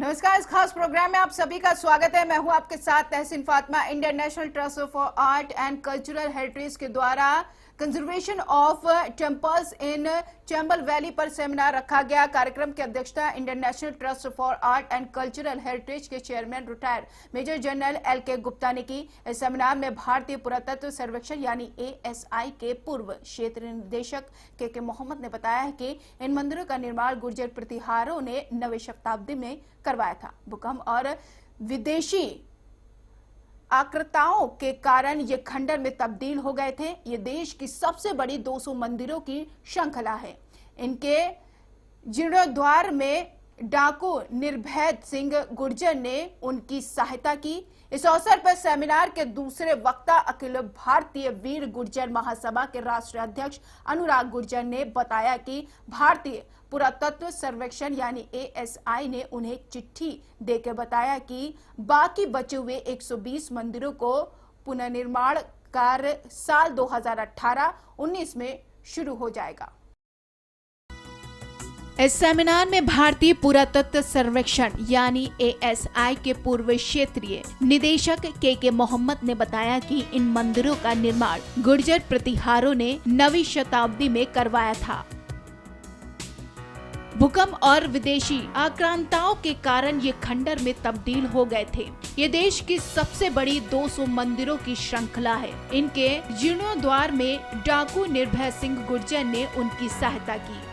नमस्कार, इस खास प्रोग्राम में आप सभी का स्वागत है। मैं हूं आपके साथ Tehseen Fatima. Indian National Trust for Art and Cultural Heritage के द्वारा conservation of temples in Chambal valley पर सेमिनार रखा गया। कार्यक्रम की अध्यक्षता Indian National Trust for Art and Cultural Heritage के chairman retired major general LK Gupta ने की। इस सेमिनार में भारतीय पुरातत्व सर्वेक्षण यानी ASI के पूर्व क्षेत्र निदेशक KK मोहम्मद ने बताया है कि इन मंदिरों का निर्माण गुर्जर प्रतिहारों ने 9वीं शताब्दी में करवाया था। भूकंप और विदेशी आक्रताओं के कारण ये खंडर में तब्दील हो गए थे। ये देश की सबसे बड़ी 200 मंदिरों की श्रृंखला है। इनके जीर्णोद्धार में डाकू निर्भय सिंह गुर्जर ने उनकी सहायता की। इस अवसर पर सेमिनार के दूसरे वक्ता अखिल भारतीय वीर गुर्जर महासभा के राष्ट्रीय अध्यक्ष अनुराग गुर्जर ने बताया कि भारतीय पुरातत्व सर्वेक्षण यानी ASI ने उन्हें एक चिट्ठी देकर बताया कि बाकी बचे हुए 120 मंदिरों को पुनर्निर्माण कार्य साल 2018-19 में शुरू हो जाएगा। इस सेमिनार में भारतीय पुरातत्व सर्वेक्षण यानी ASI के पूर्व क्षेत्रीय निदेशक KK मोहम्मद ने बताया कि इन मंदिरों का निर्माण गुर्जर प्रतिहारों ने 9वीं शताब्दी में करवाया था। भूकंप और विदेशी आक्रांताओं के कारण ये खंडर में तब्दील हो गए थे। ये देश की सबसे बड़ी 200 मंदिरों की श्रृंखला है। इनके जीर्णोद्धार में डाकू निर्भय सिंह गुर्जर ने उनकी सहायता की।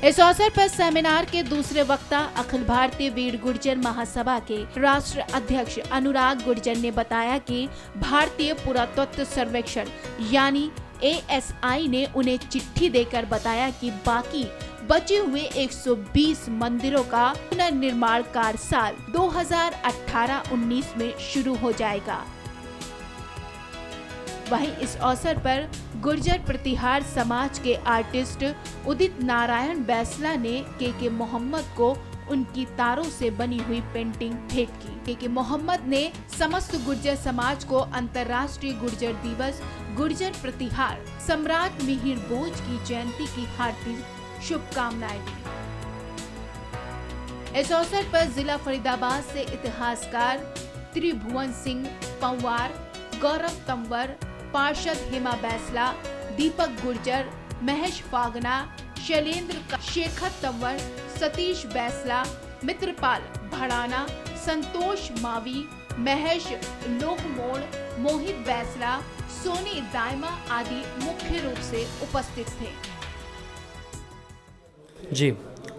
इस अवसर पर सेमिनार के दूसरे वक्ता अखिल भारतीय वीर गुर्जर महासभा के राष्ट्रीय अध्यक्ष अनुराग गुर्जर ने बताया कि भारतीय पुरातत्व सर्वेक्षण यानी ASI ने उन्हें चिट्ठी देकर बताया कि बाकी बचे हुए 120 मंदिरों का पुनर्निर्माण कार्य साल 2018-19 में शुरू हो जाएगा। वहीं इस अवसर पर गुर्जर प्रतिहार समाज के आर्टिस्ट उदित नारायण बैसला ने KK मोहम्मद को उनकी तारों से बनी हुई पेंटिंग भेंट की। KK मोहम्मद ने समस्त गुर्जर समाज को अंतर्राष्ट्रीय गुर्जर दिवस, गुर्जर प्रतिहार, सम्राट मिहिर भोज की जयंती की हार्दिक शुभकामनाएं दी। इस अवसर पर जिला फरीदाबाद से इतिहासकार त्रिभुवन सिंह पंवार, गौरव तंवर, पार्षद हेमा बैसला, दीपक गुर्जर, महेश फागना, शैलेंद्र शेखर तंवर, सतीश बैसला, मित्रपाल भड़ाना, संतोष मावी, महेश लोकमोड़, मोहित बैसला, सोनी दायमा आदि मुख्य रूप से उपस्थित थे। जी,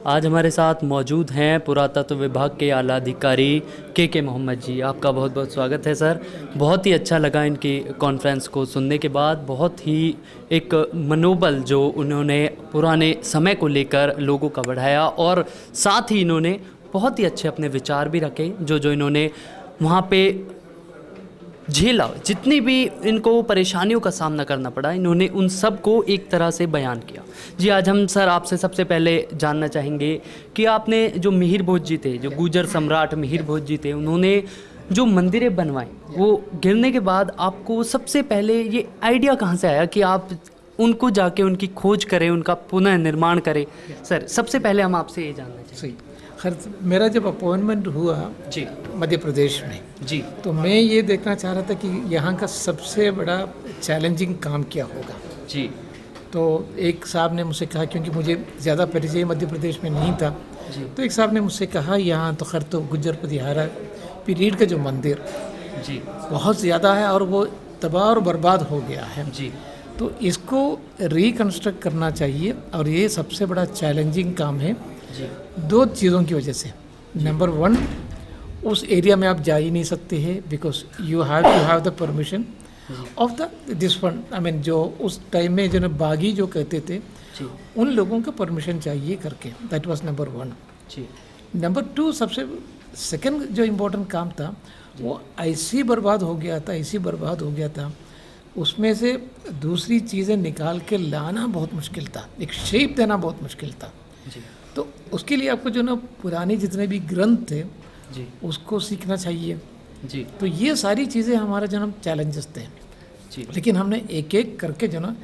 आज हमारे साथ मौजूद हैं पुरातत्व विभाग के आला अधिकारी KK मोहम्मद जी। आपका बहुत बहुत स्वागत है सर। बहुत ही अच्छा लगा इनकी कॉन्फ्रेंस को सुनने के बाद। बहुत ही एक मनोबल जो उन्होंने पुराने समय को लेकर लोगों का बढ़ाया और साथ ही इन्होंने बहुत ही अच्छे अपने विचार भी रखे जो इन्होंने वहाँ पे झेला। जितनी भी इनको परेशानियों का सामना करना पड़ा, इन्होंने उन सब को एक तरह से बयान किया। जी, आज हम सर आपसे सबसे पहले जानना चाहेंगे कि आपने जो मिहिर भोज जी थे, जो गुर्जर सम्राट मिहिर भोज जी थे, उन्होंने जो मंदिरें बनवाई वो गिरने के बाद आपको सबसे पहले ये आइडिया कहाँ से आया कि आप उनको जाके उनकी खोज करें, उनका पुनः निर्माण करें? सर, सबसे पहले हम आपसे ये जानना चाहेंगे। खैर, मेरा जब अपॉइंटमेंट हुआ जी मध्य प्रदेश में जी, तो मैं ये देखना चाह रहा था कि यहाँ का सबसे बड़ा चैलेंजिंग काम क्या होगा जी। तो एक साहब ने मुझसे कहा, क्योंकि मुझे ज़्यादा परिचय मध्य प्रदेश में नहीं था जी, तो एक साहब ने मुझसे कहा यहाँ तो खैर तो गुर्जर प्रतिहारा पीरियड का जो मंदिर जी बहुत ज़्यादा है और वो तबाह और बर्बाद हो गया है जी, तो इसको रिकन्स्ट्रक्ट करना चाहिए और ये सबसे बड़ा चैलेंजिंग काम है जी। 2 चीज़ों की वजह से। नंबर 1, उस एरिया में आप जा ही नहीं सकते हैं because you have the permission of the this one. I mean जो उस टाइम में जो बागी जो कहते थे जी, उन लोगों का परमिशन चाहिए करके। दैट वाज नंबर 1 जी। नंबर 2, सबसे सेकंड जो इम्पोर्टेंट काम था वो ऐसी बर्बाद हो गया था, उसमें से दूसरी चीज़ें निकाल के लाना बहुत मुश्किल था, एक शेप देना बहुत मुश्किल था जी। तो उसके लिए आपको जो ना पुराने जितने भी ग्रंथ थे जी, उसको सीखना चाहिए जी। तो ये सारी चीज़ें हमारा जो ना चैलेंजेस थे जी, लेकिन हमने एक एक करके जो ना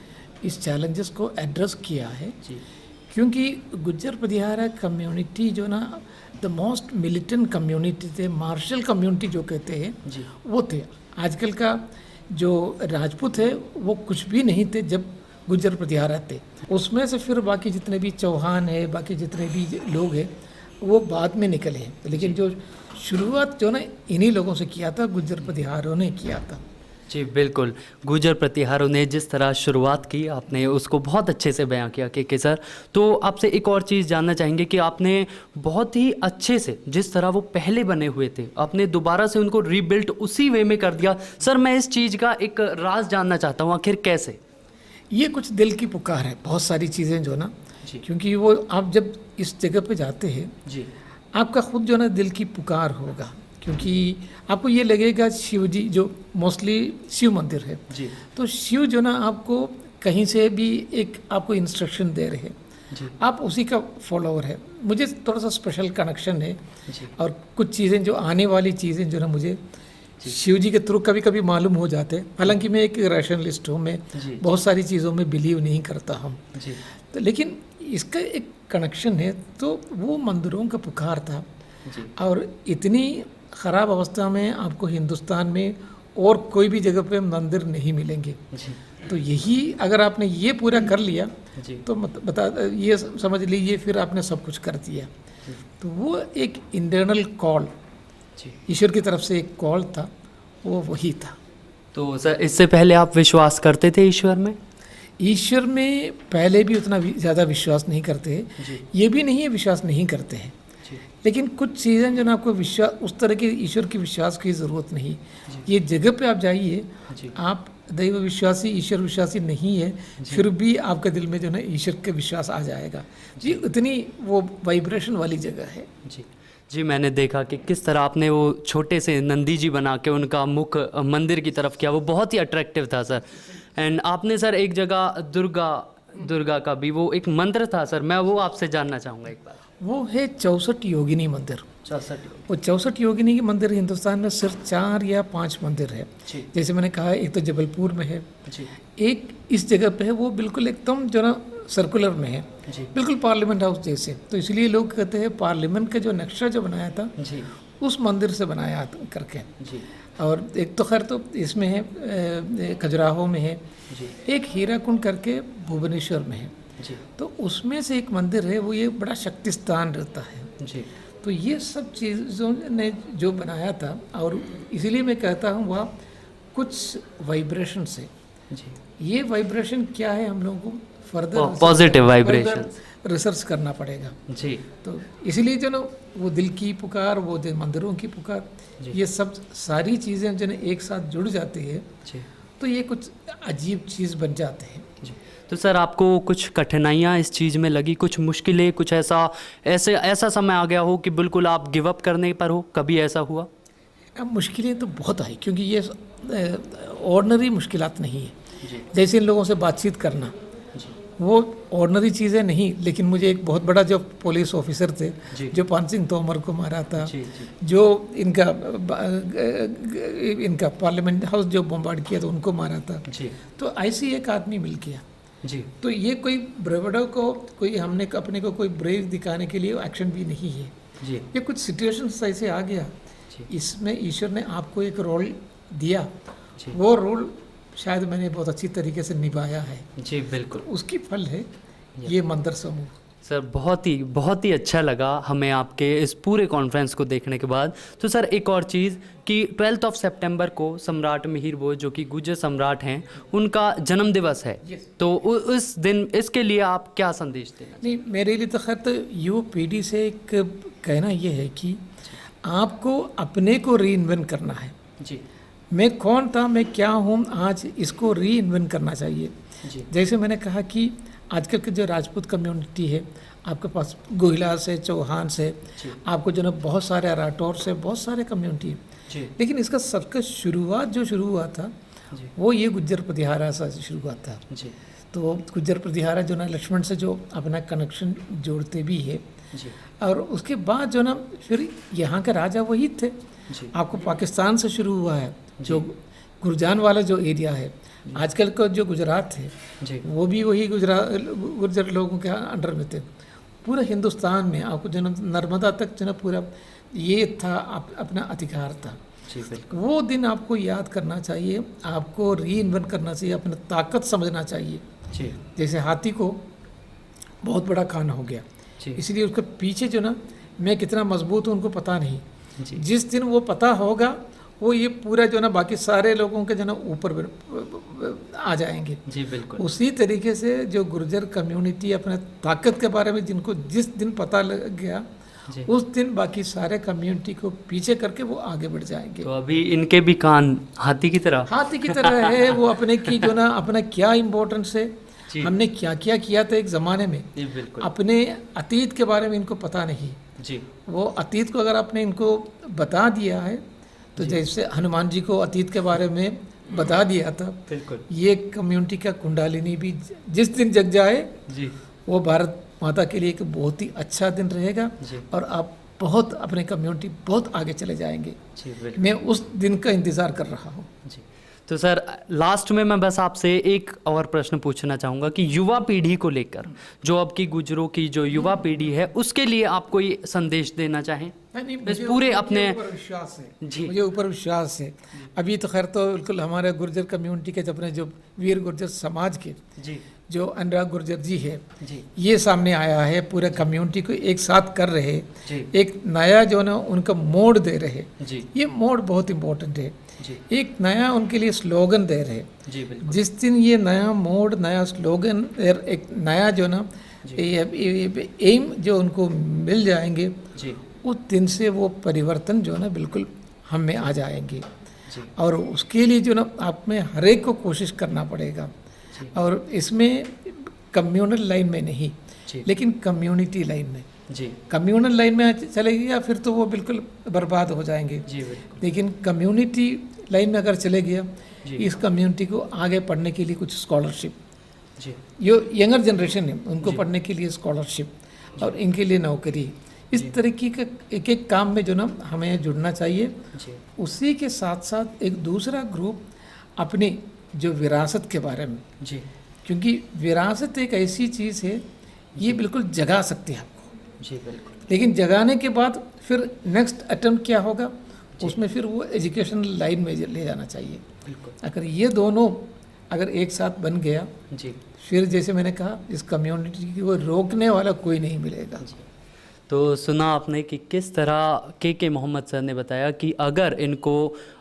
इस चैलेंजेस को एड्रेस किया है जी। क्योंकि गुज्जर पधियारा कम्युनिटी जो ना द मोस्ट मिलिटेंट कम्युनिटी थे, मार्शल कम्युनिटी जो कहते हैं वो थे। आजकल का जो राजपूत है वो कुछ भी नहीं थे जब गुज्जर पधियारा थे। उसमें से फिर बाकी जितने भी चौहान है, बाकी जितने भी लोग हैं वो बाद में निकले हैं, लेकिन जो शुरुआत जो ना इन्हीं लोगों से किया था, गुज्जर पधियारों ने किया था। जी बिल्कुल, गुजर प्रतिहारों ने जिस तरह शुरुआत की आपने उसको बहुत अच्छे से बयां किया के सर। तो आपसे एक और चीज़ जानना चाहेंगे कि आपने बहुत ही अच्छे से जिस तरह वो पहले बने हुए थे आपने दोबारा से उनको रीबिल्ट उसी वे में कर दिया। सर मैं इस चीज़ का एक राज जानना चाहता हूँ, आखिर कैसे? ये कुछ दिल की पुकार है, बहुत सारी चीज़ें जो ना, क्योंकि वो आप जब इस जगह पे जाते हैं जी, आपका खुद जो ना दिल की पुकार होगा, क्योंकि आपको ये लगेगा शिव जी जो मोस्टली शिव मंदिर है जी, तो शिव जो ना आपको कहीं से भी एक आपको इंस्ट्रक्शन दे रहे हैं, आप उसी का फॉलोअर है। मुझे थोड़ा सा स्पेशल कनेक्शन है जी, और कुछ चीज़ें जो आने वाली चीज़ें जो ना मुझे शिव जी के थ्रू कभी कभी मालूम हो जाते हैं। हालांकि मैं एक रैशनलिस्ट हूँ, मैं बहुत सारी चीज़ों में बिलीव नहीं करता हूँ, तो लेकिन इसका एक कनेक्शन है। तो वो मंदिरों का पुकार था और इतनी ख़राब अवस्था में आपको हिंदुस्तान में और कोई भी जगह पे मंदिर नहीं मिलेंगे। तो यही अगर आपने ये पूरा कर लिया तो बता ये समझ लीजिए फिर आपने सब कुछ कर दिया। तो वो एक इंटरनल कॉल ईश्वर की तरफ से एक कॉल था, वो वही था। तो सर इससे पहले आप विश्वास करते थे ईश्वर में? ईश्वर में पहले भी उतना ज़्यादा विश्वास नहीं करते हैं, ये भी नहीं है विश्वास नहीं करते हैं, लेकिन कुछ चीज़ें जो ना आपको विश्वास उस तरह के ईश्वर की विश्वास की ज़रूरत नहीं। ये जगह पे आप जाइए, आप दैव विश्वासी ईश्वर विश्वासी नहीं है फिर भी आपके दिल में जो ना ईश्वर का विश्वास आ जाएगा जी। इतनी वो वाइब्रेशन वाली जगह है जी। जी मैंने देखा कि किस तरह आपने वो छोटे से नंदी जी बना के उनका मुख मंदिर की तरफ किया, वो बहुत ही अट्रैक्टिव था सर। एंड आपने सर एक जगह दुर्गा का भी वो एक मंत्र था सर, मैं वो आपसे जानना चाहूँगा एक बार। वो है 64 योगिनी मंदिर। 64 वो 64 योगिनी के मंदिर हिंदुस्तान में सिर्फ 4 या 5 मंदिर है। जैसे मैंने कहा एक तो जबलपुर में है, एक इस जगह पे है, वो बिल्कुल एकदम जो ना सर्कुलर में है, बिल्कुल पार्लियामेंट हाउस जैसे। तो इसलिए लोग कहते हैं पार्लियामेंट का जो नक्शा जो बनाया था उस मंदिर से बनाया करके। और एक तो खैर तो इसमें है खजुराहो में है, एक हीराकुंड करके भुवनेश्वर में है। तो उसमें से एक मंदिर है, वो ये बड़ा शक्ति स्थान रहता है। तो ये सब चीज़ों ने जो बनाया था, और इसीलिए मैं कहता हूँ वह कुछ वाइब्रेशन से, ये वाइब्रेशन क्या है हम लोगों को फर्दर पॉजिटिव वाइब्रेशन रिसर्च करना पड़ेगा जी। तो इसीलिए जो ना वो दिल की पुकार, वो जो मंदिरों की पुकार, ये सब सारी चीज़ें जो ना एक साथ जुड़ जाती है तो ये कुछ अजीब चीज़ बन जाते हैं। तो सर आपको कुछ कठिनाइयाँ इस चीज़ में लगी, कुछ मुश्किलें, कुछ ऐसा समय आ गया हो कि बिल्कुल आप गिव अप करने पर हो, कभी ऐसा हुआ? अब मुश्किलें तो बहुत आई, क्योंकि ये ऑर्डनरी मुश्किलात नहीं है। जैसे इन लोगों से बातचीत करना, वो ऑर्डनरी चीज़ें नहीं, लेकिन मुझे एक बहुत बड़ा जो पुलिस ऑफिसर थे जो पान सिंह तोमर को मारा था, जो इनका पार्लियामेंट हाउस जो बम्बार्ड किया था उनको मारा था, तो ऐसे एक आदमी मिल गया जी। तो ये कोई ब्रेवडो को कोई हमने अपने को कोई ब्रेव दिखाने के लिए एक्शन भी नहीं है जी। ये कुछ सिचुएशंस ऐसे आ गया, इसमें ईश्वर ने आपको एक रोल दिया, वो रोल शायद मैंने बहुत अच्छी तरीके से निभाया है जी। बिल्कुल उसकी फल है ये मंदिर समूह। सर बहुत ही अच्छा लगा हमें आपके इस पूरे कॉन्फ्रेंस को देखने के बाद। तो सर एक और चीज़ कि 12 सितंबर को सम्राट मिहिर भोज जो कि गुर्जर सम्राट हैं उनका जन्म दिवस है, तो उस दिन इसके लिए आप क्या संदेश देना? नहीं, मेरे लिए तो खैर तो युवा पीढ़ी से एक कहना ये है कि आपको अपने को री इन्वेंट करना है जी। मैं कौन था, मैं क्या हूँ, आज इसको री इन्वेंट करना चाहिए जी। जैसे मैंने कहा कि आजकल के जो राजपूत कम्युनिटी है, आपके पास गोहिला से, चौहान से, आपको जो ना बहुत सारे राठौर से, बहुत सारे कम्युनिटी है, लेकिन इसका सबका शुरुआत जो शुरू हुआ था वो ये गुज्जर पधियारा से शुरू हुआ था जी। तो गुज्जर पधियारा जो ना लक्ष्मण से जो अपना कनेक्शन जोड़ते भी है जी। और उसके बाद जो ना फिर यहाँ के राजा वही थे। आपको पाकिस्तान से शुरू हुआ है, जो गुरजान वाला जो एरिया है, आजकल का जो गुजरात है जी वो भी वही गुर्जर लोगों के अंडर में थे। पूरा हिंदुस्तान में आपको जो ना नर्मदा तक जो ना पूरा ये था अपना अधिकार था। जी बिल्कुल वो दिन आपको याद करना चाहिए, आपको री इन्वेंट करना चाहिए, अपनी ताकत समझना चाहिए। जी जैसे हाथी को बहुत बड़ा कान हो गया, जी इसलिए उसके पीछे जो ना मैं कितना मजबूत हूँ उनको पता नहीं। जी जिस दिन वो पता होगा वो ये पूरा जो ना बाकी सारे लोगों के जो ना ऊपर आ जाएंगे। जी बिल्कुल उसी तरीके से जो गुर्जर कम्युनिटी अपने ताकत के बारे में जिनको जिस दिन पता लग गया जी। उस दिन बाकी सारे कम्युनिटी को पीछे करके वो आगे बढ़ जाएंगे। तो अभी इनके भी कान हाथी की तरह हाथी की तरह है वो अपने की जो ना अपना क्या इम्पोर्टेंस है, जी। हमने क्या क्या किया था एक ज़माने में, जी बिल्कुल अपने अतीत के बारे में इनको पता नहीं। जी वो अतीत को अगर आपने इनको बता दिया है तो जैसे हनुमान जी को अतीत के बारे में बता दिया था, बिल्कुल ये कम्युनिटी का कुंडलिनी भी जिस दिन जग जाए जी वो भारत माता के लिए एक बहुत ही अच्छा दिन रहेगा जी और आप बहुत अपने कम्युनिटी बहुत आगे चले जाएंगे। जी बिल्कुल मैं उस दिन का इंतज़ार कर रहा हूँ। जी। तो सर लास्ट में मैं बस आपसे एक और प्रश्न पूछना चाहूँगा कि युवा पीढ़ी को लेकर, जो अब की गुजरों की जो युवा पीढ़ी है उसके लिए आप कोई संदेश देना चाहें नहीं, इस मुझे पूरे मुझे अपने ऊपर विश्वास है जी। मुझे ऊपर विश्वास है। अभी तो खैर तो बिल्कुल हमारे गुर्जर कम्युनिटी के अपने जो वीर गुर्जर समाज के जी जो अनुराग गुर्जर जी है जी ये सामने आया है, पूरे कम्युनिटी को एक साथ कर रहे, जी एक नया जो ना उनका मोड़ दे रहे। जी ये मोड़ बहुत इम्पोर्टेंट है। जी एक नया उनके लिए स्लोगन दे रहे। जी बिल्कुल जिस दिन ये नया मोड़, नया स्लोगन, एक नया जो ना एम जो उनको मिल जाएंगे, जी उस दिन से वो परिवर्तन जो ना बिल्कुल हम में आ जाएंगे। जी और उसके लिए जो ना आप में हर एक को कोशिश करना पड़ेगा। जी। और इसमें कम्युनल लाइन में नहीं जी लेकिन कम्युनिटी लाइन में, जी कम्युनल लाइन में चले गया फिर तो वो बिल्कुल बर्बाद हो जाएंगे। जी बिल्कुल लेकिन कम्युनिटी लाइन में अगर चले गया, जी। इस कम्युनिटी को आगे पढ़ने के लिए कुछ स्कॉलरशिप, जी जो यंगर जनरेशन है उनको पढ़ने के लिए स्कॉलरशिप और इनके लिए नौकरी, इस तरीके का एक एक काम में जो ना हमें जुड़ना चाहिए। जी उसी के साथ साथ एक दूसरा ग्रुप अपनी जो विरासत के बारे में, जी क्योंकि विरासत एक ऐसी चीज़ है ये बिल्कुल जगा सकती है आपको, जी बिल्कुल लेकिन जगाने के बाद फिर नेक्स्ट अटेम्प्ट क्या होगा उसमें फिर वो एजुकेशन लाइन में ले जाना चाहिए। बिल्कुल अगर ये दोनों अगर एक साथ बन गया जी फिर जैसे मैंने कहा इस कम्युनिटी को रोकने वाला कोई नहीं मिलेगा। तो सुना आपने कि किस तरह के मोहम्मद सर ने बताया कि अगर इनको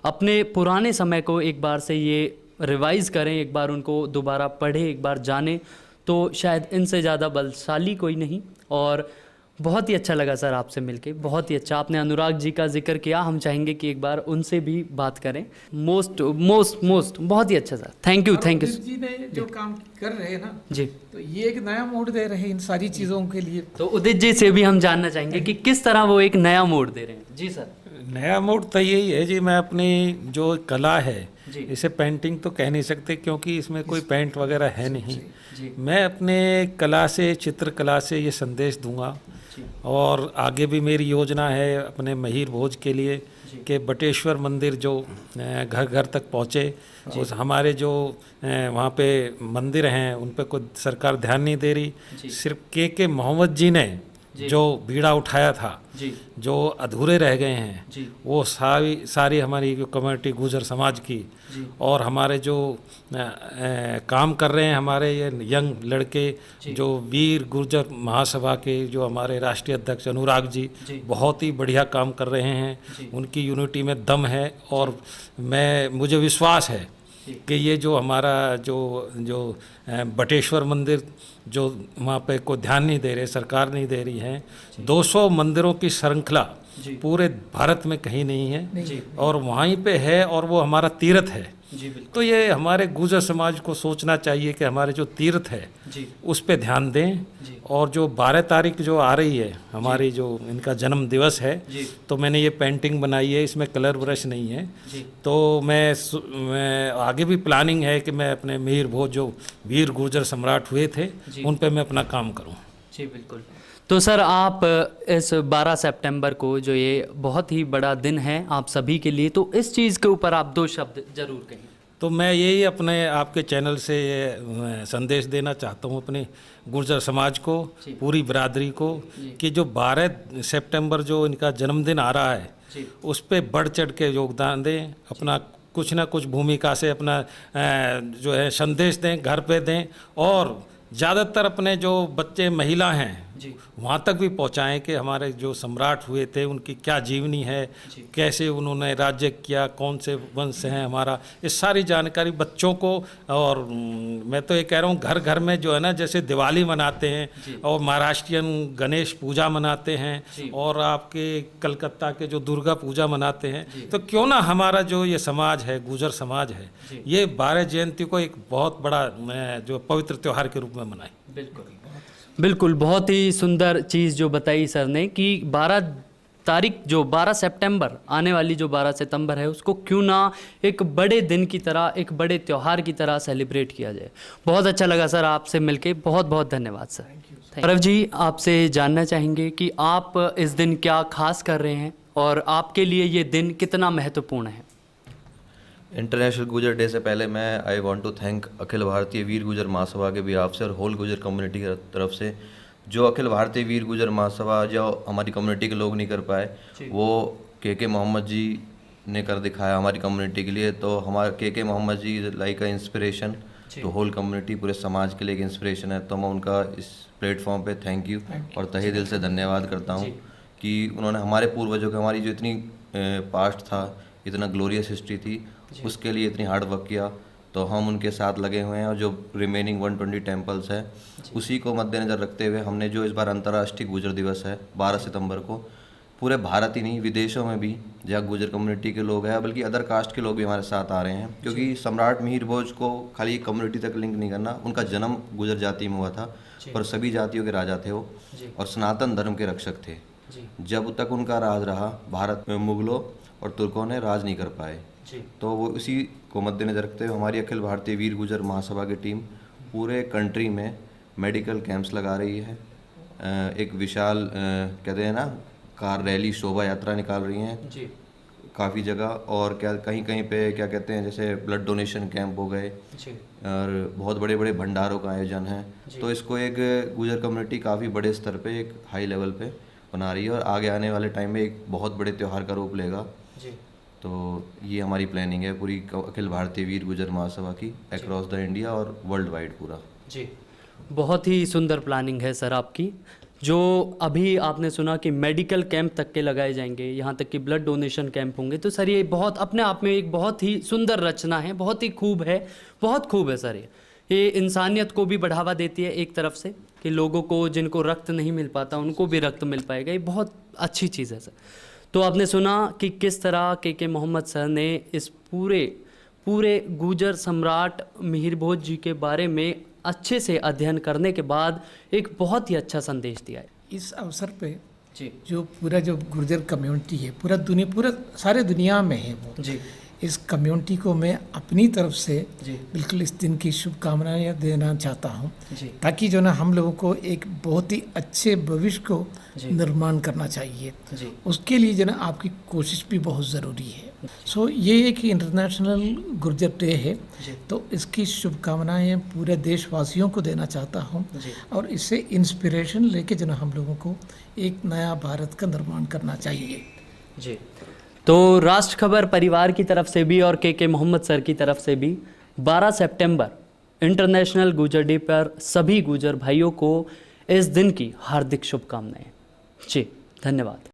अपने पुराने समय को एक बार से ये रिवाइज करें, एक बार उनको दोबारा पढ़ें, एक बार जानें, तो शायद इनसे ज़्यादा बलशाली कोई नहीं। और बहुत ही अच्छा लगा सर आपसे मिलके, बहुत ही अच्छा। आपने अनुराग जी का जिक्र किया, हम चाहेंगे कि एक बार उनसे भी बात करें। मोस्ट मोस्ट मोस्ट बहुत ही अच्छा sir, thank you thank you जी ने जो काम कर रहे हैं ना जी। तो ये एक नया मोड़ दे रहे हैं इन सारी चीज़ों के लिए। तो उदित जी से भी हम जानना चाहेंगे कि किस तरह वो एक नया मोड़ दे रहे हैं। जी सर। नया मोड़ तो यही है जी, मैं अपनी जो कला है जी। इसे पेंटिंग तो कह नहीं सकते क्योंकि इसमें कोई पेंट वगैरह है नहीं। जी। मैं अपने कला से, चित्रकला से ये संदेश दूंगा। और आगे भी मेरी योजना है अपने महिर भोज के लिए कि बटेश्वर मंदिर जो घर घर तक पहुँचे। उस हमारे जो वहाँ पे मंदिर हैं उन पे कोई सरकार ध्यान नहीं दे रही। सिर्फ के मोहम्मद जी ने जो बीड़ा उठाया था, जो अधूरे रह गए हैं, वो सारी हमारी जो कम्युनिटी गुर्जर समाज की और हमारे जो काम कर रहे हैं हमारे ये यंग लड़के जो वीर गुर्जर महासभा के जो हमारे राष्ट्रीय अध्यक्ष अनुराग जी बहुत ही बढ़िया काम कर रहे हैं। उनकी यूनिटी में दम है और मुझे विश्वास है कि ये जो हमारा जो बटेश्वर मंदिर जो वहाँ पे कोई ध्यान नहीं दे रहे, सरकार नहीं दे रही है, 200 मंदिरों की श्रृंखला पूरे भारत में कहीं नहीं है और वहीं पे है और वो हमारा तीर्थ है। तो ये हमारे गुर्जर समाज को सोचना चाहिए कि हमारे जो तीर्थ है उस पे ध्यान दें। और जो 12 तारीख जो आ रही है हमारी जो इनका जन्म दिवस है, तो मैंने ये पेंटिंग बनाई है, इसमें कलर ब्रश नहीं है। तो मैं आगे भी प्लानिंग है कि मैं अपने महिर भोज जो वीर गुर्जर सम्राट हुए थे उन पे मैं अपना काम करूं। जी बिल्कुल। तो सर आप इस 12 सितंबर को जो ये बहुत ही बड़ा दिन है आप सभी के लिए, तो इस चीज़ के ऊपर आप 2 शब्द जरूर कहें। तो मैं यही अपने आपके चैनल से ये संदेश देना चाहता हूँ अपने गुर्जर समाज को, पूरी बिरादरी को, कि जो 12 सितंबर जो इनका जन्मदिन आ रहा है उस पे बढ़ चढ़ के योगदान दें, अपना कुछ ना कुछ भूमिका से अपना जो है संदेश दें, घर पे दें, और ज़्यादातर अपने जो बच्चे महिला हैं वहाँ तक भी पहुँचाएं कि हमारे जो सम्राट हुए थे उनकी क्या जीवनी है, कैसे उन्होंने राज्य किया, कौन से वंश हैं हमारा, इस सारी जानकारी बच्चों को। और मैं तो ये कह रहा हूँ घर घर में जो है ना, जैसे दिवाली मनाते हैं और महाराष्ट्रियन गणेश पूजा मनाते हैं और आपके कलकत्ता के जो दुर्गा पूजा मनाते हैं, तो क्यों ना हमारा जो ये समाज है, गुर्जर समाज है, ये 12 जयंती को एक बहुत बड़ा जो पवित्र त्यौहार के रूप में मनाए। बिल्कुल, बहुत ही सुंदर चीज़ जो बताई सर ने कि 12 तारीख जो 12 सितंबर आने वाली जो 12 सितंबर है उसको क्यों ना एक बड़े दिन की तरह, एक बड़े त्यौहार की तरह सेलिब्रेट किया जाए। बहुत अच्छा लगा सर आपसे मिलके, बहुत बहुत धन्यवाद सर। परव जी, आपसे जानना चाहेंगे कि आप इस दिन क्या खास कर रहे हैं और आपके लिए ये दिन कितना महत्वपूर्ण है। इंटरनेशनल गुजर डे से पहले मैं I want to thank Akhil Bharatiya वीर गुजर महासभा के बिहाफ से और होल गुजर कम्युनिटी की तरफ से, जो अखिल भारतीय वीर गुजर महासभा जो हमारी कम्युनिटी के लोग नहीं कर पाए वो के मोहम्मद जी ने कर दिखाया हमारी कम्युनिटी के लिए। तो हमारे के Mohammad ji like a inspiration to whole community, पूरे समाज के लिए एक इंस्पिरेशन है। तो मैं उनका इस प्लेटफॉर्म पे थैंक यू और तहे दिल से धन्यवाद करता हूँ कि उन्होंने हमारे पूर्वजों के, हमारी जो इतनी पास्ट था, इतना ग्लोरियस हिस्ट्री थी, उसके लिए इतनी हार्ड वर्क किया। तो हम उनके साथ लगे हुए हैं और जो रिमेनिंग 120 टेम्पल्स है उसी को मद्देनज़र रखते हुए हमने जो इस बार अंतर्राष्ट्रीय गुजर दिवस है 12 सितंबर को, पूरे भारत ही नहीं विदेशों में भी जहाँ गुजर कम्युनिटी के लोग हैं, बल्कि अदर कास्ट के लोग भी हमारे साथ आ रहे हैं, क्योंकि सम्राट मिहिर भोज को खाली कम्युनिटी तक लिंक नहीं करना। उनका जन्म गुजर जाति में हुआ था, पर सभी जातियों के राजा थे वो और सनातन धर्म के रक्षक थे। जब तक उनका राज रहा, भारत में मुगलों और तुर्कों ने राज नहीं कर पाए। तो वो इसी को मद्देनजर रखते हुए हमारी अखिल भारतीय वीर गुजर महासभा की टीम पूरे कंट्री में मेडिकल कैंप्स लगा रही है, एक विशाल कहते हैं ना कार रैली, शोभा यात्रा निकाल रही हैं काफ़ी जगह, और क्या कहीं कहीं पे क्या कहते हैं जैसे ब्लड डोनेशन कैंप हो गए और बहुत बड़े बड़े भंडारों का आयोजन है। तो इसको एक गुजर कम्युनिटी काफ़ी बड़े स्तर पे, एक हाई लेवल पे बना रही है और आगे आने वाले टाइम में एक बहुत बड़े त्यौहार का रूप लेगा। तो ये हमारी प्लानिंग है पूरी अखिल भारतीय वीर गुजर महासभा की, अक्रॉस द इंडिया और वर्ल्ड वाइड पूरा। जी, बहुत ही सुंदर प्लानिंग है सर आपकी। जो अभी आपने सुना कि मेडिकल कैंप तक के लगाए जाएंगे, यहाँ तक कि ब्लड डोनेशन कैंप होंगे, तो सर ये बहुत अपने आप में एक बहुत ही सुंदर रचना है, बहुत ही खूब है, बहुत खूब है सर। ये इंसानियत को भी बढ़ावा देती है एक तरफ से कि लोगों को जिनको रक्त नहीं मिल पाता उनको भी रक्त मिल पाएगा, ये बहुत अच्छी चीज़ है सर। तो आपने सुना कि किस तरह के मोहम्मद सर ने इस पूरे गुजर सम्राट मिहिर भोज जी के बारे में अच्छे से अध्ययन करने के बाद एक बहुत ही अच्छा संदेश दिया है। इस अवसर पे जो पूरा जो गुर्जर कम्युनिटी है, पूरा सारे दुनिया में है वो जी, इस कम्युनिटी को मैं अपनी तरफ से बिल्कुल इस दिन की शुभकामनाएं देना चाहता हूँ, ताकि जो ना हम लोगों को एक बहुत ही अच्छे भविष्य को निर्माण करना चाहिए। उसके लिए जो ना आपकी कोशिश भी बहुत ज़रूरी है। सो ये एक इंटरनेशनल गुर्जर डे है, तो इसकी शुभकामनाएं पूरे देशवासियों को देना चाहता हूँ और इससे इंस्पिरेशन लेके जो ना हम लोगों को एक नया भारत का निर्माण करना चाहिए। जी, तो राष्ट्र खबर परिवार की तरफ से भी और के मोहम्मद सर की तरफ से भी 12 सितंबर इंटरनेशनल गुजर डे पर सभी गुजर भाइयों को इस दिन की हार्दिक शुभकामनाएं। जी, धन्यवाद।